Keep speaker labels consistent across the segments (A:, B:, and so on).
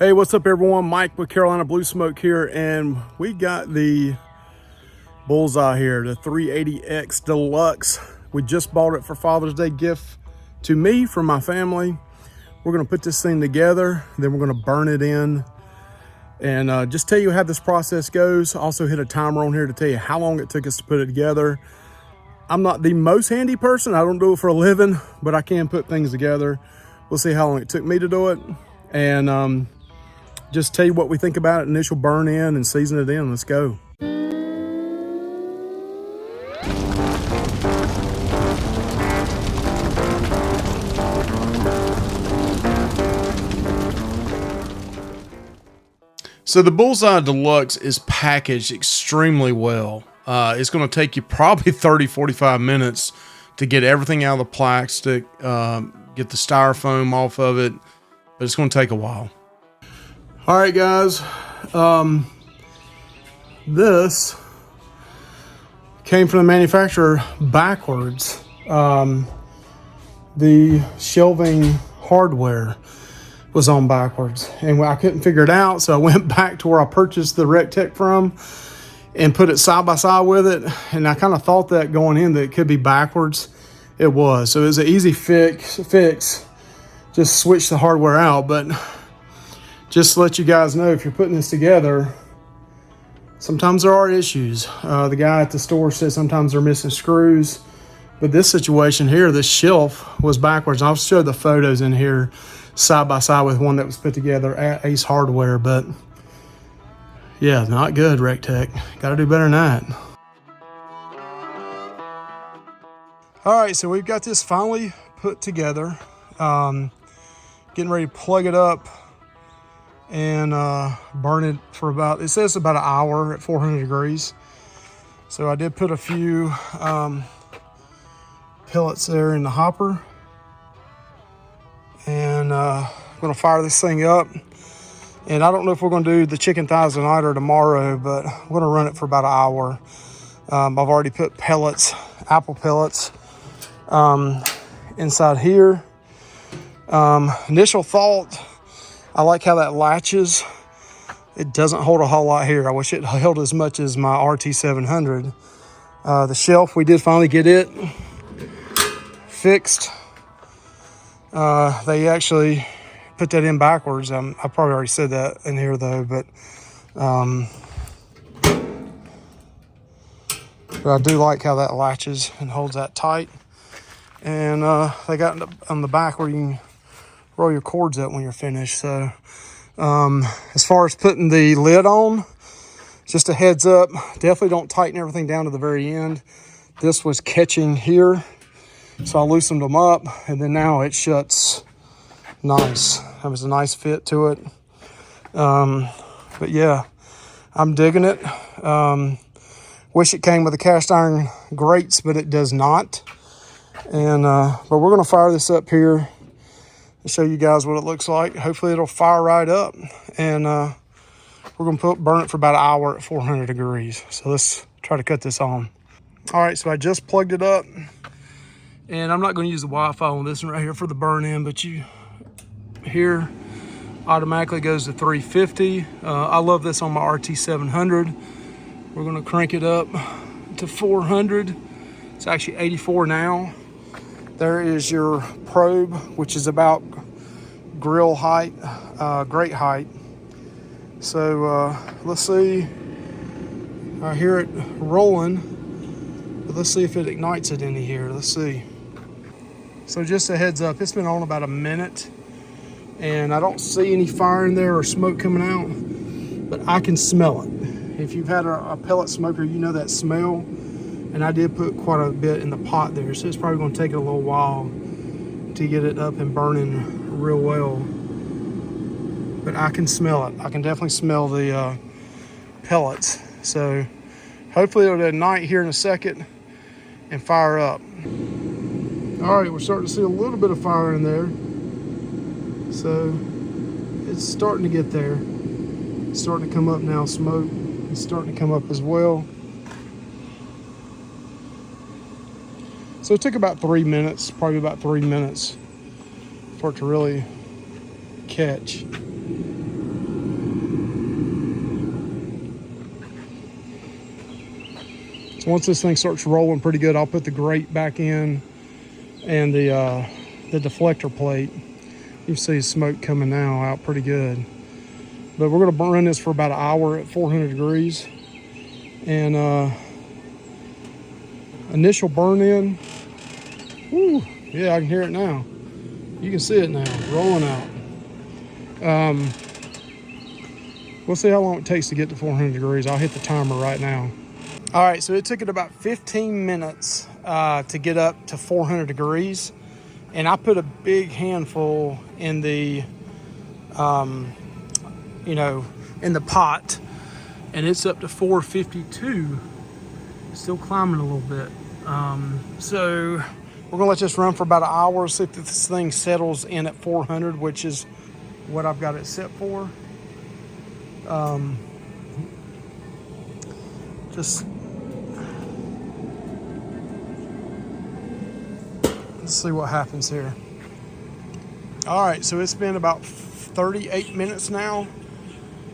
A: Hey, what's up everyone? Mike with Carolina Blue Smoke here, and we got the Bullseye here, the 380X Deluxe. We just bought it for Father's Day gift to me from my family. We're gonna put this thing together, then we're gonna burn it in, and just tell you how this process goes. Also hit a timer on here to tell you how long it took us to put it together. I'm not the most handy person. I don't do it for a living, but I can put things together. We'll see how long it took me to do it, and just tell you what we think about it, initial burn in and season it in. Let's go. So the Bullseye Deluxe is packaged extremely well. It's going to take you probably 30-45 minutes to get everything out of the plastic, get the styrofoam off of it, but it's going to take a while. All right, guys, this came from the manufacturer backwards. The shelving hardware was on backwards, and I couldn't figure it out, so I went back to where I purchased the RecTeq from and put it side by side with it, and I kind of thought that going in that it could be backwards. It was, so it was an easy fix. Just switch the hardware out, but just to let you guys know, if you're putting this together, sometimes there are issues. The guy at the store said sometimes they're missing screws, but this situation here, this shelf was backwards. I'll show the photos in here side by side with one that was put together at Ace Hardware, but yeah, not good, RecTeq. Got to do better than that. All right, so we've got this finally put together. Getting ready to plug it up and burn it for about, it says about an hour at 400 degrees. So I did put a few pellets there in the hopper, and I'm gonna fire this thing up. And I don't know if we're gonna do the chicken thighs tonight or tomorrow, but we're gonna run it for about an hour. I've already put pellets, apple pellets, inside here. Initial thought, I like how that latches. It doesn't hold a whole lot here. I wish it held as much as my RT-700. The shelf, we did finally get it fixed. They actually put that in backwards. I probably already said that in here though, but I do like how that latches and holds that tight. And they got on the back where you can roll your cords up when you're finished. So as far as putting the lid on, just a heads up, definitely don't tighten everything down to the very end. This was catching here, so I loosened them up, and then now it shuts nice. That was a nice fit to it. But yeah, I'm digging it. Wish it came with the cast iron grates, but it does not. And but we're gonna fire this up here and show you guys what it looks like. Hopefully it'll fire right up, and we're gonna burn it for about an hour at 400 degrees. So let's try to cut this on. All right, so I just plugged it up, and I'm not gonna use the Wi-Fi on this one right here for the burn in, but you here automatically goes to 350. I love this on my RT-700. We're gonna crank it up to 400. It's actually 84 now. There is your probe, which is about grill height, grate height. So let's see. I hear it rolling, but let's see if it ignites it in here. Let's see. So just a heads up, it's been on about a minute, and I don't see any fire in there or smoke coming out, but I can smell it. If you've had a pellet smoker, you know that smell. And I did put quite a bit in the pot there, so it's probably going to take a little while to get it up and burning real well. But I can smell it. I can definitely smell the pellets. So hopefully it'll ignite here in a second and fire up. All right, we're starting to see a little bit of fire in there. So it's starting to get there. It's starting to come up now, smoke. It's starting to come up as well. So it took about 3 minutes, probably about 3 minutes for it to really catch. So once this thing starts rolling pretty good, I'll put the grate back in and the deflector plate. You can see smoke coming now out pretty good. But we're gonna run this for about an hour at 400 degrees. And initial burn in, whoo, yeah, I can hear it now. You can see it now, rolling out. We'll see how long it takes to get to 400 degrees. I'll hit the timer right now. All right, so it took it about 15 minutes to get up to 400 degrees. And I put a big handful in the, in the pot. And it's up to 452. Still climbing a little bit. So we're gonna let this run for about an hour, see if this thing settles in at 400, which is what I've got it set for. Just let's see what happens here. All right, so it's been about 38 minutes now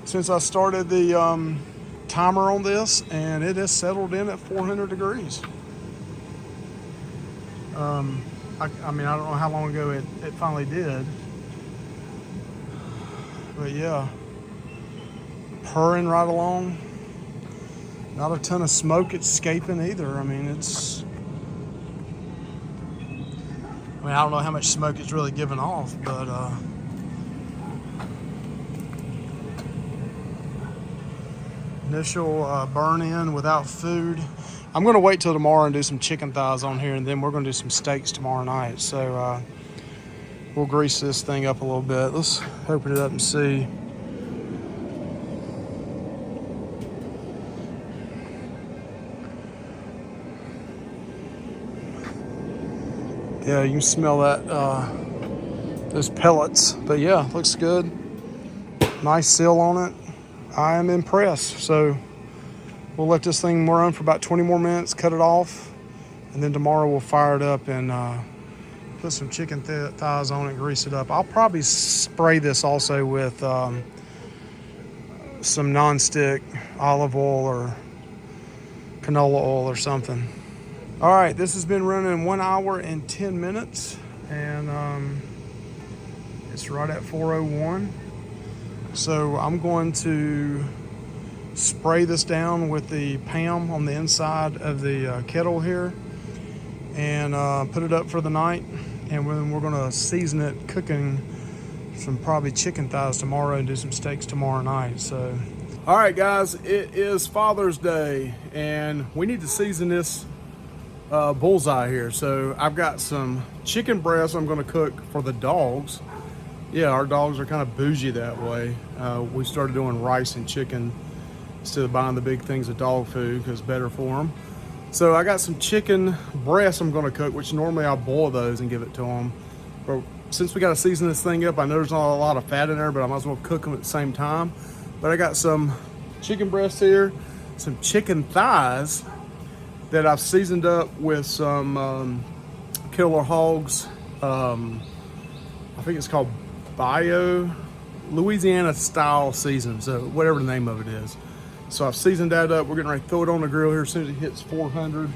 A: since I started the timer on this, and it has settled in at 400 degrees. I mean, I don't know how long ago it finally did, but yeah, purring right along. Not a ton of smoke escaping either. I mean, I don't know how much smoke it's really giving off, but initial burn in without food. I'm gonna wait till tomorrow and do some chicken thighs on here, and then we're gonna do some steaks tomorrow night. So we'll grease this thing up a little bit. Let's open it up and see. Yeah, you can smell that, those pellets. But yeah, looks good. Nice seal on it. I am impressed. So we'll let this thing run for about 20 more minutes, cut it off, and then tomorrow we'll fire it up and put some chicken thighs on it, grease it up. I'll probably spray this also with some non-stick olive oil or canola oil or something. All right, this has been running 1 hour and 10 minutes, and it's right at 401. So I'm going to spray this down with the PAM on the inside of the kettle here, and put it up for the night. And then we're gonna season it, cooking some probably chicken thighs tomorrow and do some steaks tomorrow night. So, all right, guys, it is Father's Day, and we need to season this bullseye here. So I've got some chicken breasts I'm gonna cook for the dogs. Yeah, our dogs are kind of bougie that way. We started doing rice and chicken instead of buying the big things of dog food because it's better for them. So I got some chicken breasts I'm gonna cook, which normally I'll boil those and give it to them. But since we gotta season this thing up, I know there's not a lot of fat in there, but I might as well cook them at the same time. But I got some chicken breasts here, some chicken thighs that I've seasoned up with some Killer Hogs. I think it's called Louisiana style season, so whatever the name of it is. So I've seasoned that up. We're getting ready to throw it on the grill here as soon as it hits 400.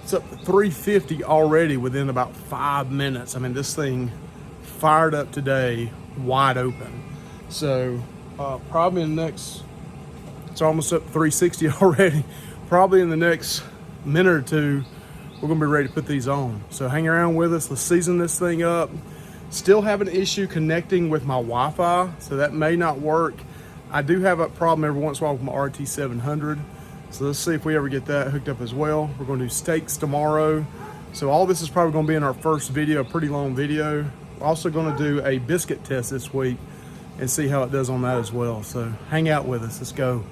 A: It's up to 350 already within about 5 minutes. I mean, this thing fired up today, wide open. So probably in the next, it's almost up to 360 already. Probably in the next minute or two, we're gonna be ready to put these on. So hang around with us. Let's season this thing up. Still have an issue connecting with my Wi-Fi, so that may not work. I do have a problem every once in a while with my RT-700. So let's see if we ever get that hooked up as well. We're gonna do steaks tomorrow. So all this is probably gonna be in our first video, a pretty long video. We're also gonna do a biscuit test this week and see how it does on that as well. So hang out with us, let's go.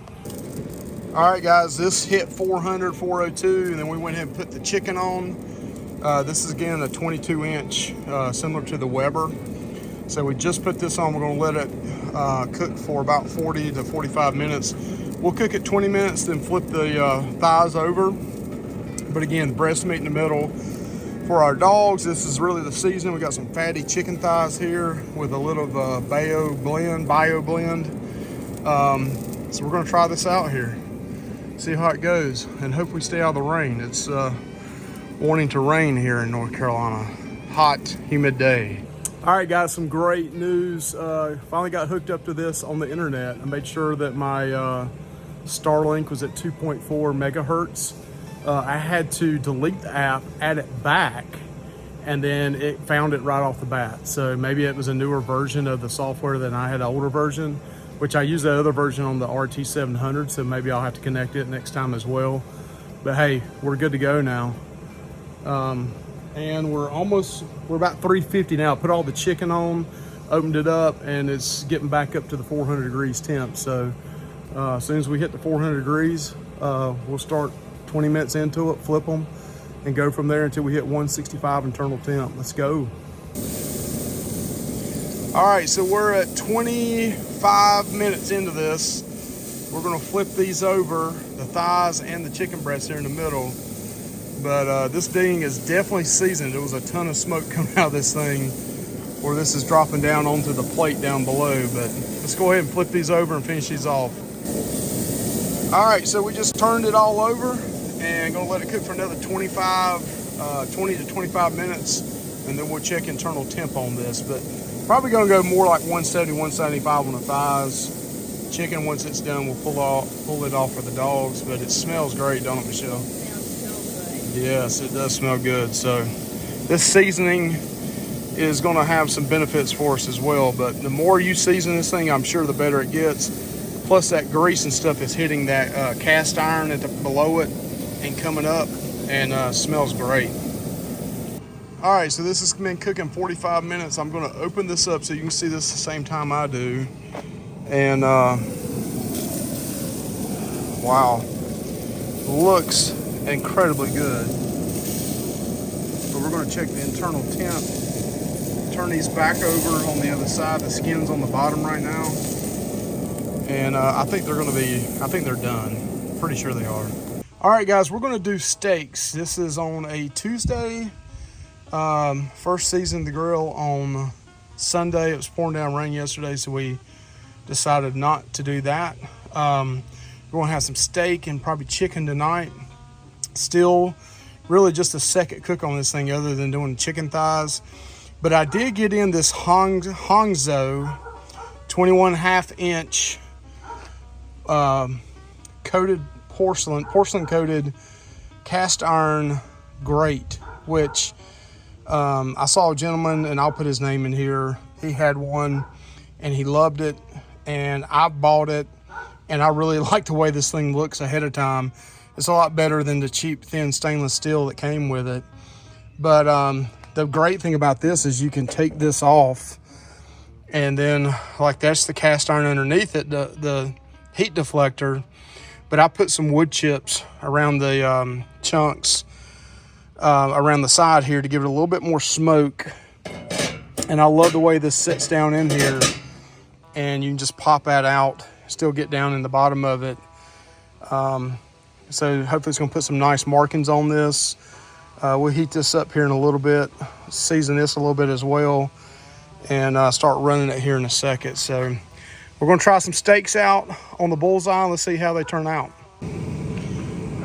A: All right, guys, this hit 400, 402, and then we went ahead and put the chicken on. This is again a 22-inch, similar to the Weber. So we just put this on. We're gonna let it cook for about 40 to 45 minutes. We'll cook it 20 minutes, then flip the thighs over. But again, breast meat in the middle. For our dogs, this is really the season. We got some fatty chicken thighs here with a little bio blend. So we're gonna try this out here. See how it goes, and hope we stay out of the rain. It's wanting to rain here in North Carolina. Hot, humid day. All right, guys, some great news. Finally got hooked up to this on the internet. I made sure that my Starlink was at 2.4 megahertz. I had to delete the app, add it back, and then it found it right off the bat. So maybe it was a newer version of the software than I had, an older version, which I use that other version on the RT-700, so maybe I'll have to connect it next time as well. But hey, we're good to go now. And we're about 350 now. Put all the chicken on, opened it up, and it's getting back up to the 400 degrees temp. So as soon as we hit the 400 degrees, we'll start 20 minutes into it, flip them, and go from there until we hit 165 internal temp. Let's go. All right, so we're at 25 minutes into this. We're gonna flip these over, the thighs and the chicken breast here in the middle. But this thing is definitely seasoned. There was a ton of smoke coming out of this thing where this is dropping down onto the plate down below. But let's go ahead and flip these over and finish these off. All right, so we just turned it all over and gonna let it cook for another 20 to 25 minutes, and then we'll check internal temp on this. But probably gonna go more like 170, 175 on the thighs. Chicken, once it's done, we'll pull it off for the dogs. But it smells great, don't it, Michelle? Yes, it does smell good. So this seasoning is going to have some benefits for us as well. But the more you season this thing, I'm sure the better it gets. Plus that grease and stuff is hitting that cast iron below it and coming up, and smells great. All right, so this has been cooking 45 minutes. I'm going to open this up so you can see this the same time I do. And wow, looks incredibly good. But we're going to check the internal temp. Turn these back over on the other side. The skin's on the bottom right now, and I think they're done. Pretty sure they are. All right, guys, we're going to do steaks. This is on a Tuesday. First seasoned the grill on Sunday. It was pouring down rain yesterday, so we decided not to do that. We're going to have some steak and probably chicken tonight. Still really just a second cook on this thing other than doing chicken thighs. But I did get in this Hangzhou 21.5 inch coated porcelain coated cast iron grate, which I saw a gentleman, and I'll put his name in here. He had one and he loved it, and I bought it, and I really like the way this thing looks ahead of time. It's a lot better than the cheap thin stainless steel that came with it. But the great thing about this is you can take this off, and then like that's the cast iron underneath it, the heat deflector. But I put some wood chips around the chunks around the side here to give it a little bit more smoke. And I love the way this sits down in here, and you can just pop that out, still get down in the bottom of it. So hopefully it's going to put some nice markings on this. We'll heat this up here in a little bit, season this a little bit as well, and start running it here in a second. So we're going to try some steaks out on the Bullseye. Let's see how they turn out.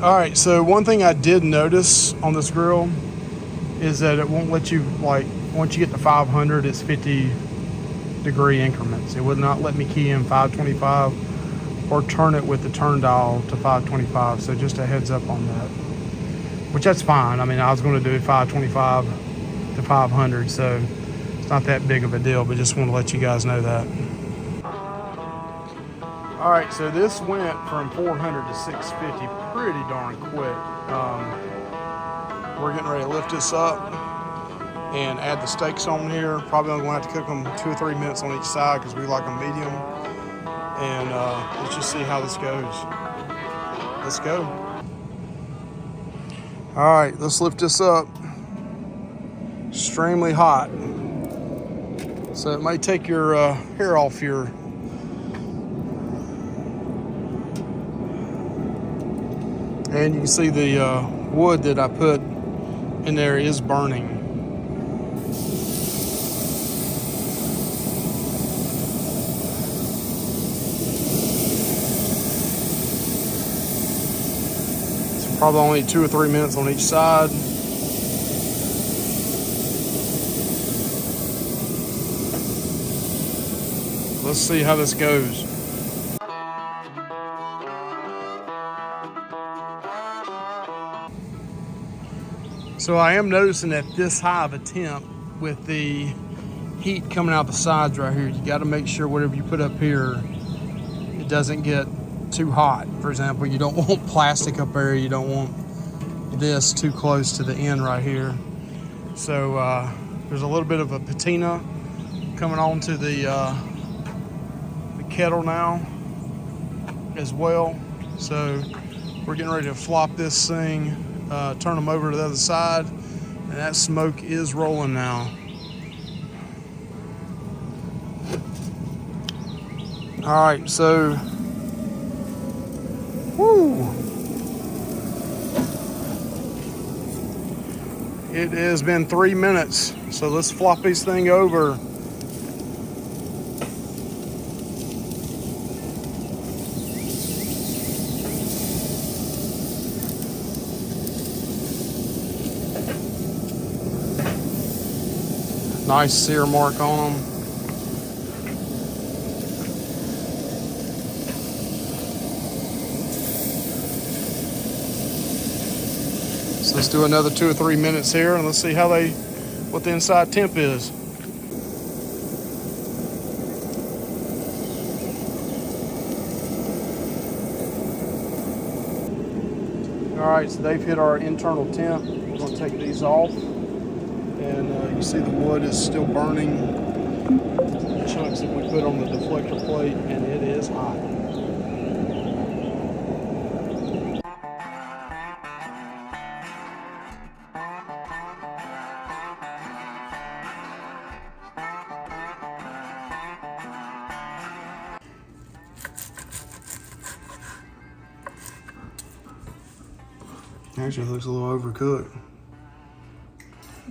A: All right, so one thing I did notice on this grill is that it won't let you, like, once you get to 500, it's 50 degree increments. It would not let me key in 525 or turn it with the turn dial to 525. So just a heads up on that, which that's fine. I mean, I was going to do 525 to 500, so it's not that big of a deal, but just want to let you guys know that. All right, so this went from 400 to 650 pretty darn quick. We're getting ready to lift this up and add the steaks on here. Probably only going to have to cook them 2 or 3 minutes on each side because we like them medium. And let's just see how this goes. Let's go. All right, let's lift this up. Extremely hot. So it may take your hair off your and you can see the wood that I put in there is burning. Probably only 2 or 3 minutes on each side. Let's see how this goes. So I am noticing that this high of a temp with the heat coming out the sides right here, you got to make sure whatever you put up here, it doesn't get too hot. For example, you don't want plastic up there. You don't want this too close to the end right here. So there's a little bit of a patina coming on to the kettle now as well. So we're getting ready to flop this thing, turn them over to the other side, and that smoke is rolling now. All right, so, whoo. It has been 3 minutes, so let's flop this thing over. Nice sear mark on them. So let's do another 2 or 3 minutes here, and let's see what the inside temp is. All right, so they've hit our internal temp. We're gonna take these off, and you see the wood is still burning the chunks that we put on the deflector plate, and it is hot. Actually, it looks a little overcooked.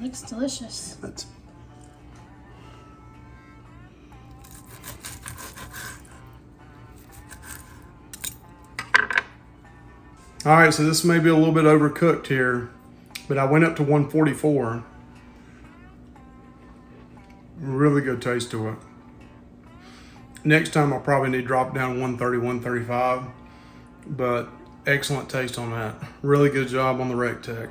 B: Looks delicious.
A: All right, so this may be a little bit overcooked here, but I went up to 144. Really good taste to it. Next time I'll probably need to drop down 130, 135, but excellent taste on that. Really good job on the RecTeq.